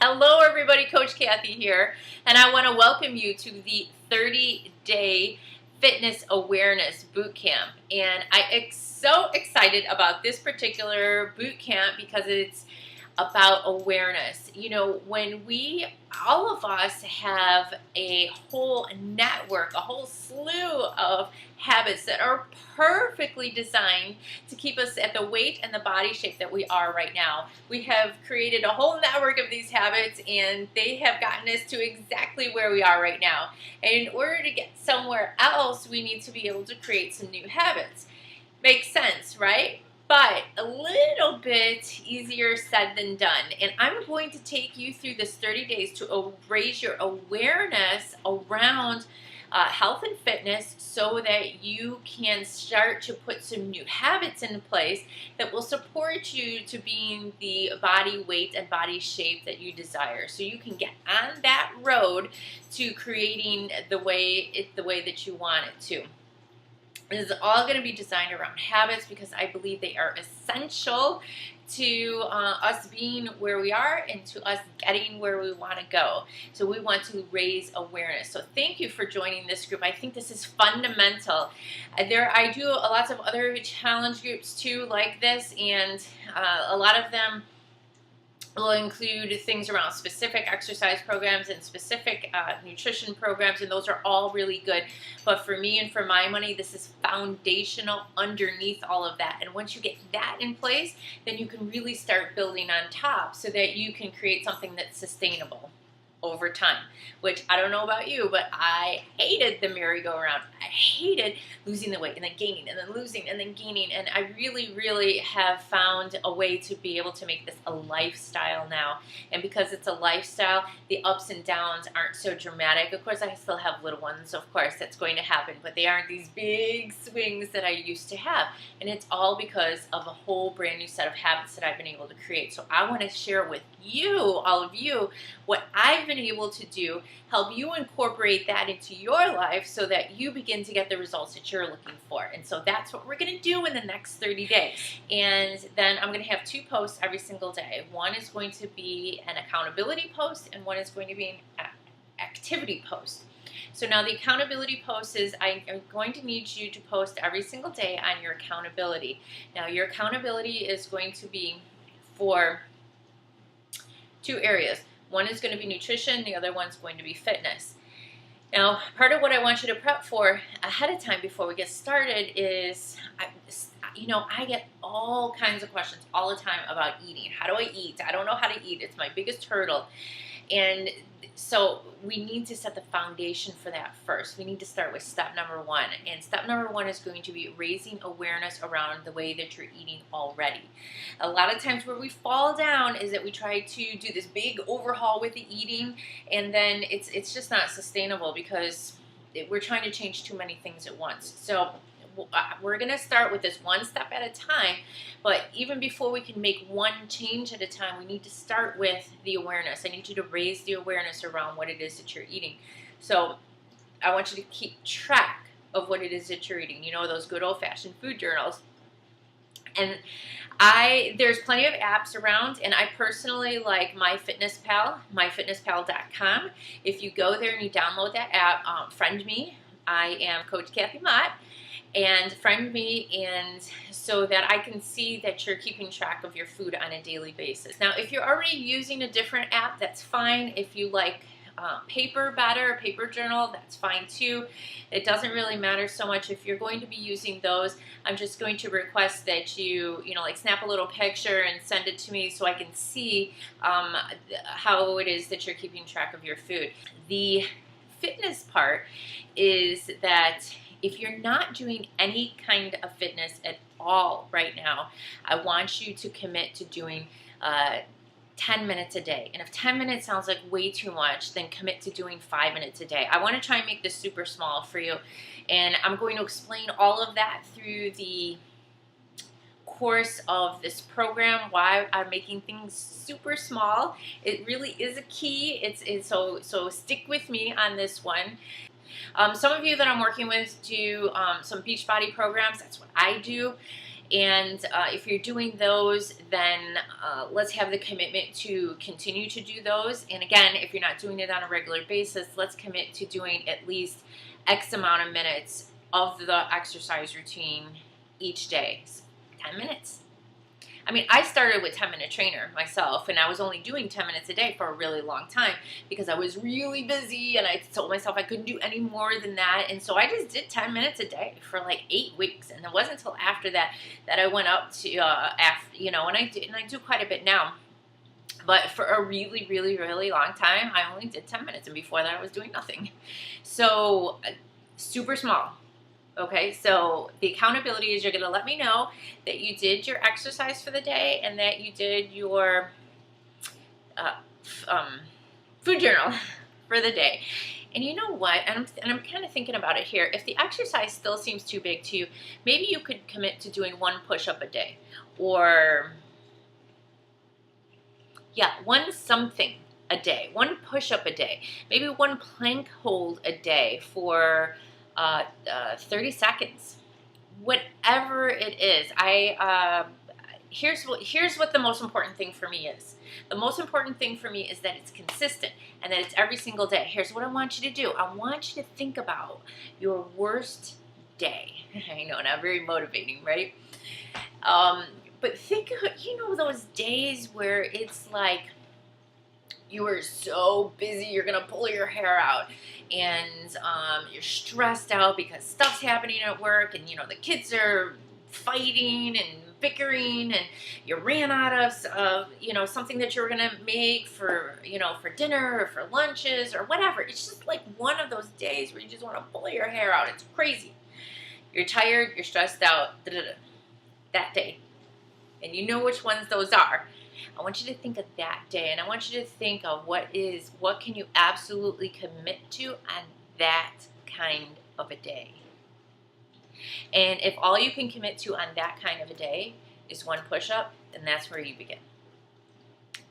Hello everybody, Coach Kathy here, and I want to welcome you to the 30-day fitness awareness boot camp. And I am so excited about this particular boot camp because it's about awareness. You know, when all of us have a whole network, a whole slew of habits that are perfectly designed to keep us at the weight and the body shape that we are right now. We have created a whole network of these habits and they have gotten us to exactly where we are right now. And in order to get somewhere else, we need to be able to create some new habits. Makes sense, right? But a little bit easier said than done. And I'm going to take you through this 30 days to raise your awareness around health and fitness so that you can start to put some new habits in place that will support you to being the body weight and body shape that you desire. So you can get on that road to creating the way that you want it to. This is all going to be designed around habits because I believe they are essential to us being where we are and to us getting where we want to go. So we want to raise awareness. So thank you for joining this group. I think this is fundamental. I do lots of other challenge groups too like this, and a lot of them will include things around specific exercise programs and specific nutrition programs, and those are all really good. But for me and for my money, this is foundational underneath all of that. And once you get that in place, then you can really start building on top so that you can create something that's sustainable over time, which I don't know about you, but I hated the merry-go-round. I hated losing the weight and then gaining and then losing and then gaining, and I really have found a way to be able to make this a lifestyle now. And because it's a lifestyle, the ups and downs aren't so dramatic. Of course, I still have little ones, of course, that's going to happen, but they aren't these big swings that I used to have. And it's all because of a whole brand new set of habits that I've been able to create. So I want to share with you, all of you, what I've been able to do, help you incorporate that into your life so that you begin to get the results that you're looking for. And so that's what we're going to do in the next 30 days. And then I'm going to have 2 posts every single day. One is going to be an accountability post and one is going to be an activity post. So now the accountability post is I am going to need you to post every single day on your accountability. Now your accountability is going to be for 2 areas. One is going to be nutrition, the other one's going to be fitness. Now, part of what I want you to prep for ahead of time before we get started is, I get all kinds of questions all the time about eating. How do I eat? I don't know how to eat. It's my biggest hurdle. And so we need to set the foundation for that first. We need to start with step number 1. And step number 1 is going to be raising awareness around the way that you're eating already. A lot of times where we fall down is that we try to do this big overhaul with the eating, and then it's just not sustainable because we're trying to change too many things at once. So we're going to start with this one step at a time, but even before we can make one change at a time, we need to start with the awareness. I need you to raise the awareness around what it is that you're eating. So I want you to keep track of what it is that you're eating. You know, those good old-fashioned food journals. And there's plenty of apps around, and I personally like MyFitnessPal, myfitnesspal.com. If you go there and you download that app, friend me. I am Coach Kathy Mott. And friend me, and so that I can see that you're keeping track of your food on a daily basis. Now, if you're already using a different app, that's fine. If you like paper better, paper journal, that's fine too. It doesn't really matter so much. If you're going to be using those, I'm just going to request that you like snap a little picture and send it to me so I can see how it is that you're keeping track of your food. The fitness part is that if you're not doing any kind of fitness at all right now, I want you to commit to doing 10 minutes a day. And if 10 minutes sounds like way too much, then commit to doing 5 minutes a day. I want to try and make this super small for you. And I'm going to explain all of that through the course of this program, why I'm making things super small. It really is a key. So stick with me on this one. Some of you that I'm working with do some Beachbody programs. That's what I do. And if you're doing those, then let's have the commitment to continue to do those. And again, if you're not doing it on a regular basis, let's commit to doing at least X amount of minutes of the exercise routine each day. 10 minutes. I mean, I started with 10-minute trainer myself, and I was only doing 10 minutes a day for a really long time because I was really busy, and I told myself I couldn't do any more than that. And so I just did 10 minutes a day for like 8 weeks. And it wasn't until after that that I went up to, and I do quite a bit now. But for a really, really, really long time, I only did 10 minutes. And before that, I was doing nothing. So super small. Okay, so the accountability is you're going to let me know that you did your exercise for the day and that you did your food journal for the day. And you know what? And I'm kind of thinking about it here. If the exercise still seems too big to you, maybe you could commit to doing 1 push-up a day, or one something a day, 1 push-up a day, maybe 1 plank hold a day for 30 seconds, whatever it is. Here's what the most important thing for me is. The most important thing for me is that it's consistent and that it's every single day. Here's what I want you to do. I want you to think about your worst day. I know, not very motivating, right? But think of, those days where it's like you are so busy, you're gonna pull your hair out, and you're stressed out because stuff's happening at work, and the kids are fighting and bickering, and you ran out of something that you were gonna make for dinner or for lunches or whatever. It's just like one of those days where you just want to pull your hair out. It's crazy. You're tired, you're stressed out, that day, and you know which ones those are. I want you to think of that day, and I want you to think of what can you absolutely commit to on that kind of a day. And if all you can commit to on that kind of a day is 1 push-up, then that's where you begin.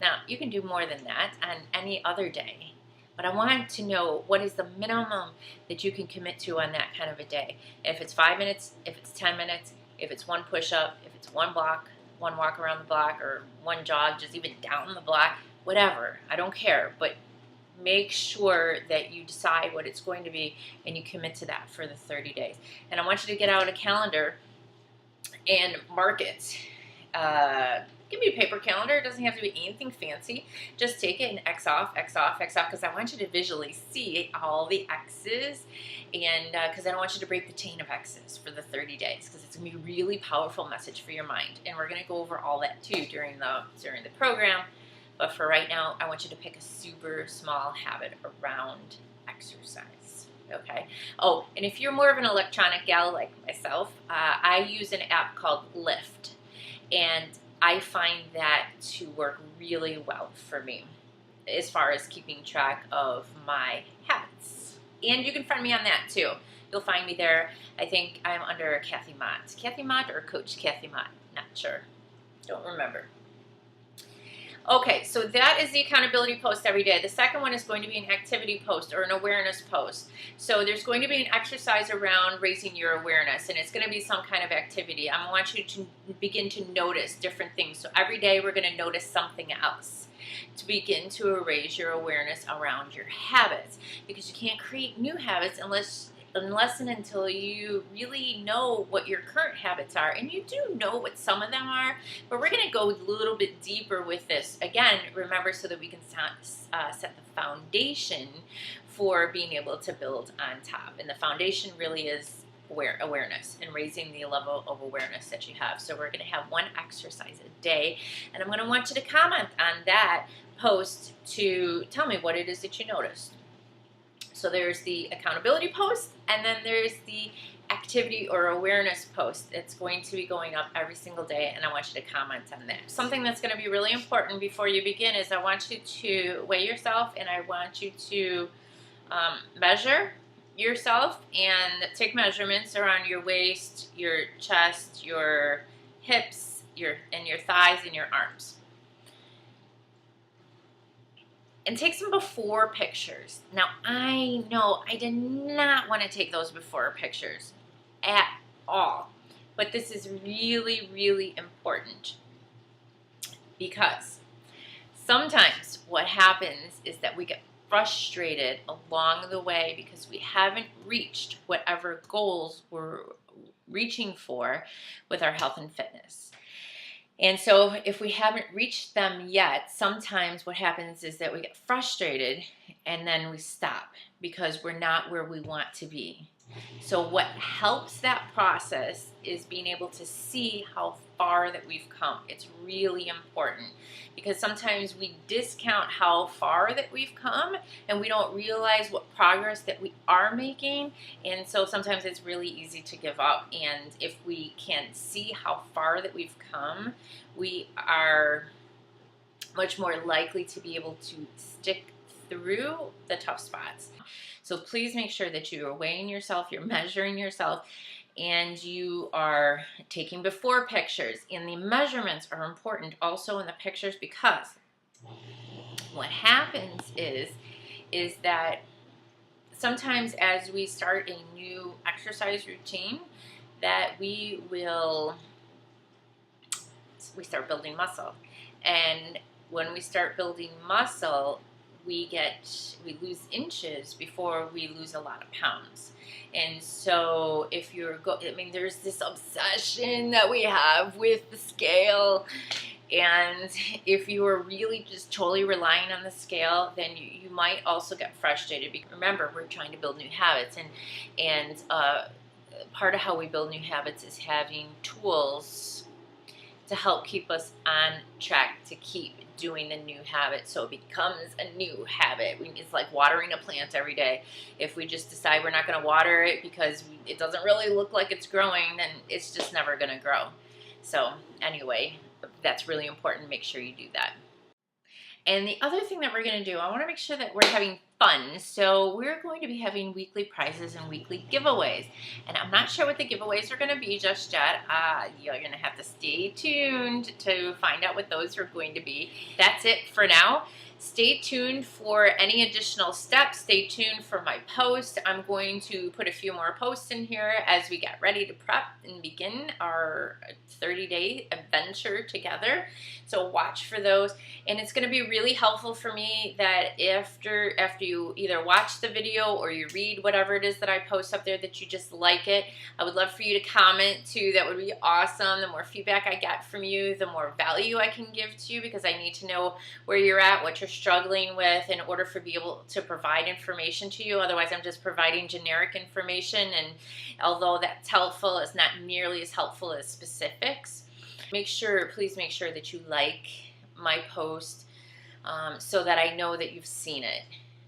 Now, you can do more than that on any other day, but I want to know what is the minimum that you can commit to on that kind of a day. If it's 5 minutes, if it's 10 minutes, if it's 1 push-up, if it's 1 walk around the block, or 1 jog, just even down the block, whatever. I don't care, but make sure that you decide what it's going to be and you commit to that for the 30 days. And I want you to get out a calendar and mark it. Give me a paper calendar. It doesn't have to be anything fancy. Just take it and X off, X off, X off, because I want you to visually see all the X's, and because I don't want you to break the chain of X's for the 30 days, because it's going to be a really powerful message for your mind. And we're going to go over all that too during the program. But for right now, I want you to pick a super small habit around exercise. Okay. Oh, and if you're more of an electronic gal like myself, I use an app called Lyft, and I find that to work really well for me as far as keeping track of my habits. And you can find me on that too. You'll find me there. I think I'm under Kathy Mott. Kathy Mott or Coach Kathy Mott? Not sure. Don't remember. Okay, so that is the accountability post every day. The second one is going to be an activity post or an awareness post. So there's going to be an exercise around raising your awareness, and it's going to be some kind of activity. I want you to begin to notice different things. So every day we're going to notice something else to begin to raise your awareness around your habits, because you can't create new habits unless and until you really know what your current habits are. And you do know what some of them are, but we're going to go a little bit deeper with this. Again, remember, so that we can set the foundation for being able to build on top. And the foundation really is awareness and raising the level of awareness that you have. So we're going to have 1 exercise a day, and I'm going to want you to comment on that post to tell me what it is that you noticed. So there's the accountability post, and then there's the activity or awareness post. It's going to be going up every single day, and I want you to comment on that. Something that's going to be really important before you begin is I want you to weigh yourself, and I want you to measure yourself and take measurements around your waist, your chest, your hips, your thighs, and your arms. And take some before pictures. Now, I know I did not want to take those before pictures at all, But this is really, really important because sometimes what happens is that we get frustrated along the way because we haven't reached whatever goals we're reaching for with our health and fitness. And so if we haven't reached them yet, sometimes what happens is that we get frustrated and then we stop because we're not where we want to be. So what helps that process is being able to see how far that we've come. It's really important because sometimes we discount how far that we've come and we don't realize what progress that we are making. And so sometimes it's really easy to give up. And if we can see how far that we've come, we are much more likely to be able to stick through the tough spots. So please make sure that you are weighing yourself, you're measuring yourself, and you are taking before pictures. And the measurements are important also in the pictures because what happens is that sometimes as we start a new exercise routine, that we start building muscle. And when we start building muscle, we lose inches before we lose a lot of pounds. And so if there's this obsession that we have with the scale, and if you are really just totally relying on the scale, then you might also get frustrated. Because remember, we're trying to build new habits, and part of how we build new habits is having tools to help keep us on track to keep doing a new habit so it becomes a new habit. It's like watering a plant every day. If we just decide we're not going to water it because it doesn't really look like it's growing, then it's just never going to grow. So anyway, that's really important. Make sure you do that. And the other thing that we're going to do, I want to make sure that we're having fun. So we're going to be having weekly prizes and weekly giveaways. And I'm not sure what the giveaways are going to be just yet. You're going to have to stay tuned to find out what those are going to be. That's it for now. Stay tuned for any additional steps. Stay tuned for my post. I'm going to put a few more posts in here as we get ready to prep and begin our 30-day adventure together. So watch for those. And it's going to be really helpful for me that after you either watch the video or you read whatever it is that I post up there, that you just like it. I would love for you to comment too. That would be awesome. The more feedback I get from you, the more value I can give to you, because I need to know where you're at, what you're struggling with, in order for be able to provide information to you. Otherwise, I'm just providing generic information, and although that's helpful, it's not nearly as helpful as specifics. Please make sure that you like my post so that I know that you've seen it.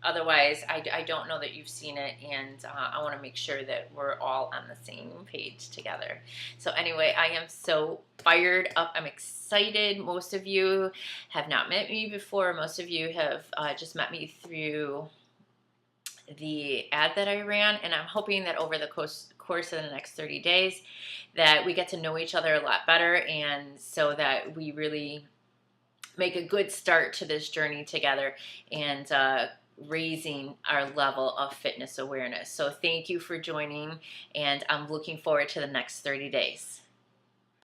Otherwise, I don't know that you've seen it, and I want to make sure that we're all on the same page together. So anyway, I am so fired up. I'm excited. Most of you have not met me before. Most of you have just met me through the ad that I ran, and I'm hoping that over the course of the next 30 days that we get to know each other a lot better, and so that we really make a good start to this journey together and raising our level of fitness awareness. So thank you for joining, and I'm looking forward to the next 30 days.